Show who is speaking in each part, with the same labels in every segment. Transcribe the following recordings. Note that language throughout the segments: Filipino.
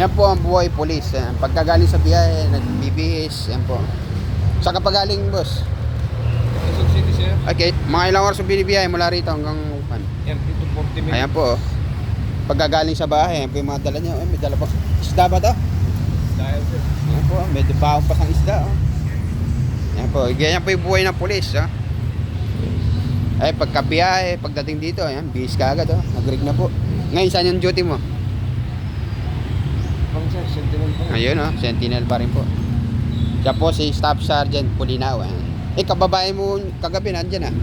Speaker 1: Yan po ang buhay police. Yan. Pagkagaling sa biyahe, nagbibihis. Yan po. Saan ka pa galing, boss?
Speaker 2: Quezon City, sir.
Speaker 1: Okay, mga ilang oras yung binibiyahe mula rito hanggang Upan.
Speaker 2: Yan, dito 40 minutes.
Speaker 1: Ayan po. Pagkagaling sa bahay, yan po yung mga dala niya. May dala pa. Isda ba to?
Speaker 2: Dahil, sir.
Speaker 1: Ayan po, medyo baong pa sang isda. Oh. Ayan po, ganyan po yung buhay ng pulis. Oh. Ay, pagkabiyahe, pagdating dito, ayan, bihis ka agad. Oh. Nag-rig na po. Ngayon, saan yung duty mo?
Speaker 2: Bang, sir, sentinel pa.
Speaker 1: Ayun, oh, sentinel pa rin po. Siya po si Staff Sergeant Pulinaw. Ayan. Kababae mo kagabi, nandyan ah.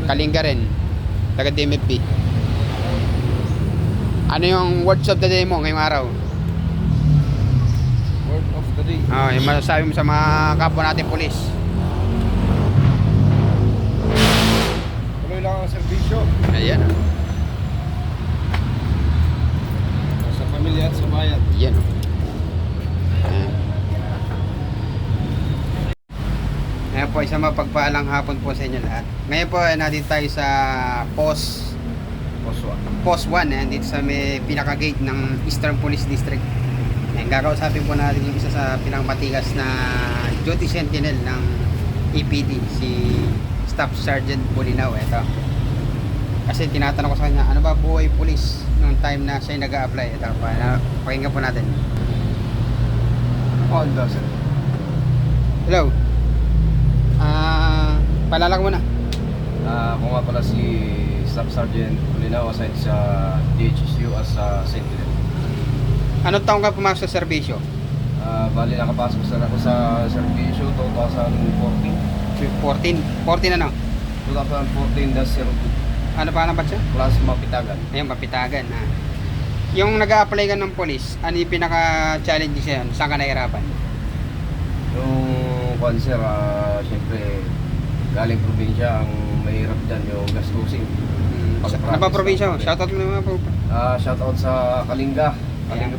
Speaker 1: Kalinga rin. Taga DMFP. Ano yung words of the day mo ngayong araw?
Speaker 2: Word of the day.
Speaker 1: Yung masasabi mo sa mga kapwa natin pulis.
Speaker 2: Tuloy lang ang serbisyo.
Speaker 1: Ayan.
Speaker 2: Sa pamilya at sa bayan.
Speaker 1: Ayan. Ayan. Ayan po, isang mapagpaalang hapon po sa inyo lahat. Ngayon po, natin tayo sa Post
Speaker 2: Oswa.
Speaker 1: Post 1, dito sa may pinaka-gate ng Eastern Police District. Ayan, kakausapin po natin yung isa sa pinakamatigas na duty sentinel ng EPD, si Staff Sergeant Bulinaw. Ito. Kasi tinatanong ko sa kanya, ano ba buhay police nung time na siya nag-a-apply? Ito, pakinggan po natin.
Speaker 2: Honda, sir.
Speaker 1: Hello. Palala ko muna.
Speaker 2: Ako nga pala si Staff Sergeant Pulinaw, assigned sa DHSU as a sentinel.
Speaker 1: Anong taong ka pumasok sa serbisyo?
Speaker 2: Bali nakapasok ako sa serbisyo 2014.
Speaker 1: 14 ano?
Speaker 2: 2014-02.
Speaker 1: Ano pa na ba siya?
Speaker 2: Class Mapitagan.
Speaker 1: Ayun, Mapitagan. Yung nag-a-apply ka ng police, ano yung pinaka-challenge siya yun? Saan ka nahirapan?
Speaker 2: Yung cancer, syempre galing probinsya, ang mahirap dyan yung gastusin.
Speaker 1: Ano ba probinsya mo? Shoutout mo naman po.
Speaker 2: Shoutout sa Kalinga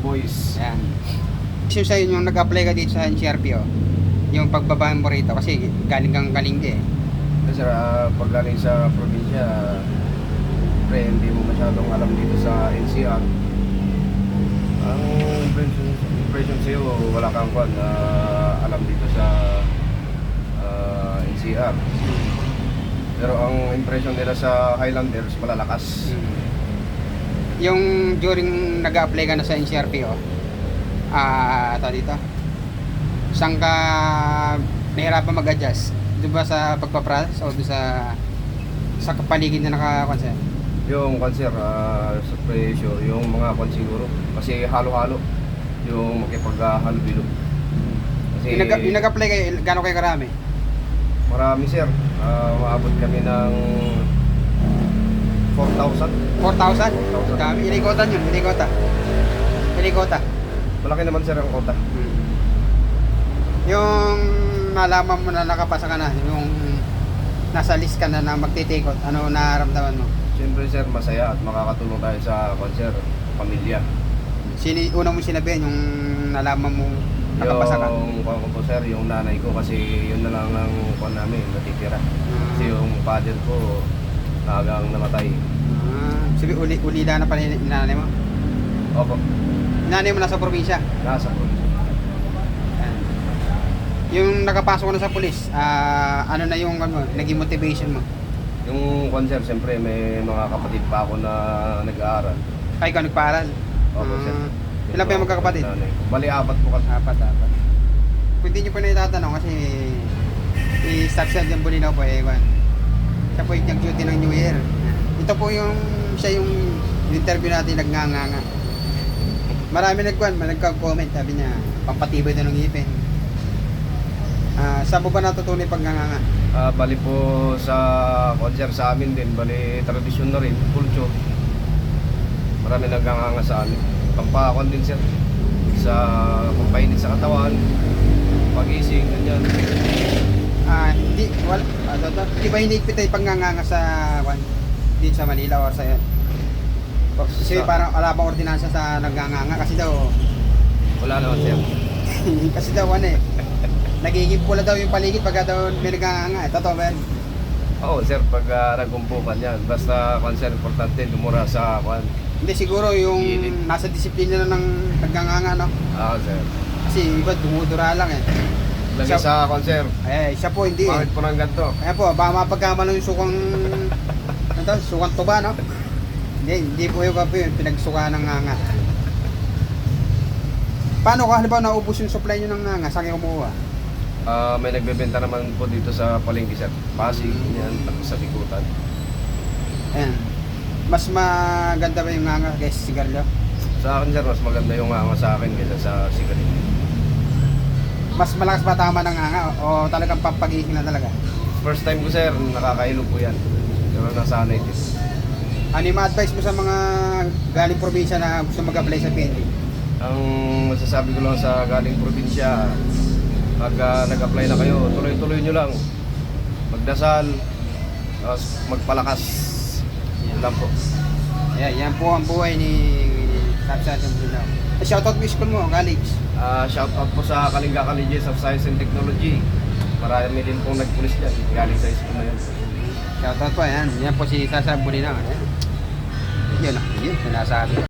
Speaker 2: Boys.
Speaker 1: Ayan. Yung sa'yo, yung nag-apply ka dito sa NCRPO, yung pagbaba mo rito, kasi galing kang Kalinga eh.
Speaker 2: Kasi pag galing sa probinsya, pre, hindi mo masyadong alam dito sa NCR. Ang impression sa'yo, wala kang alam dito sa NCR. Pero ang impression nila sa Highlanders, malalakas.
Speaker 1: Yung during nag-apply ka na sa NCRPO, ito dito, saan ka nahirapan mag-adjust? Doon ba sa pagpaprocess o doon sa paligid na nakakonsen?
Speaker 2: Yung cancer, sa pressure, yung mga siguro. Kasi halo-halo. Yung makipag-halo-bilo. Kasi
Speaker 1: Yung nag-apply kayo, gano'n kayo karami?
Speaker 2: marami, sir. Maabot kami ng 4,000.
Speaker 1: 4,000?
Speaker 2: 4,000.
Speaker 1: Dami. Iligota yun, iligota.
Speaker 2: Malaki naman, sir, ang kota.
Speaker 1: Yung nalaman mo na nakapasa ka na, yung nasa list ka na na magtitikot, ano nararamdaman mo?
Speaker 2: Siyempre, sir, masaya at makakatulong tayo sa cancer, pamilya.
Speaker 1: Unang mo sinabihin, yung nalaman mo nakapasa ka?
Speaker 2: Yung kwan ko po, sir, yung nanay ko, kasi yun na lang ang kwan namin, natitira. Kasi yung father ko, talagang namatay.
Speaker 1: Sabi, ulila na pala yung nanay mo?
Speaker 2: Opo,
Speaker 1: Nanay mo nasa probinsya?
Speaker 2: nasa ko.
Speaker 1: Yung nakapasok ko na sa pulis, ano na yung naging motivation mo?
Speaker 2: Yung cancer, siyempre, may mga kapatid pa ako na nag-aaral.
Speaker 1: Ay, ikaw nagpaaral?
Speaker 2: Opo, sir.
Speaker 1: Ilan pa yung magkakapatid?
Speaker 2: Bali, 4 po kasi.
Speaker 1: Apat. Kung hindi nyo pa na itatanong kasi i-Staff Sergeant Bulinaw po siya po yung nag-duty ng New Year. Ito po siya yung interview natin nagnganga. Marami nagko-comment, sabi niya, pampatibay na ng ngipin. Saan mo ba natutunan yung pagnganga?
Speaker 2: Bali po sa concert sa amin din, bali tradisyon na rin, culture. Marami naganganga sa amin. Pampakon din, sir. Sa pampainit sa katawan, pagising, ganyan.
Speaker 1: Hindi ba hinigpit yung pagnganga sa dito sa Manila o sa kasi parang wala bang ordinansa sa nagnganga kasi daw
Speaker 2: wala naman, sir.
Speaker 1: kasi daw nagiging pula daw yung paligid pagka daw may nagnganga. Totoo ba yan?
Speaker 2: Oo, sir, pag nagumpukan yan, basta concern importante, dumura sa
Speaker 1: Hindi, siguro yung
Speaker 2: Gilid.
Speaker 1: nasa disiplina na ng nagnganganga, no?
Speaker 2: Sir.
Speaker 1: Kasi iba dumudura lang eh.
Speaker 2: Lagi sa sir.
Speaker 1: Siya po hindi eh.
Speaker 2: Bakit po ng ganito?
Speaker 1: Kaya po, baka mapagkamala yung sukang, ano to, sukang tuba, no? Hindi po yung pinagsuka ng nganga. Paano kung halimbawa naubos yung supply nyo ng nganga, saan kayo kumuha?
Speaker 2: May nagbebenta naman po dito sa palengke sir. Pasig, yan, tapos sa Bikutan.
Speaker 1: Ayan. Mas maganda ba yung nganga kaysa sigarilyo?
Speaker 2: Sa akin sir, mas maganda yung nga sa akin kaysa sa sigarilyo.
Speaker 1: Mas malakas ba tama ng nganga o talagang pampagising na talaga?
Speaker 2: First time ko sir, nakakainom po yan. Pero nasanay din.
Speaker 1: Ano yung ma-advise mo sa mga galing probinsya na gusto mag-apply sa PNP?
Speaker 2: Ang masasabi ko lang sa galing probinsya, pag nag-apply na kayo, tuloy-tuloy nyo lang. Magdasal, tapos magpalakas. Yan lang po.
Speaker 1: Yan po ang buhay ni Kapsa Sambunaw. Shoutout mo school mo, college.
Speaker 2: Shout out po sa Kalinga Colleges of Science and Technology. Marami din pong nagpulis dyan, galing sa school na yun.
Speaker 1: Shoutout po, yan. Yan po si Sasa Bulinaw. Yan o, yun, sinasabi.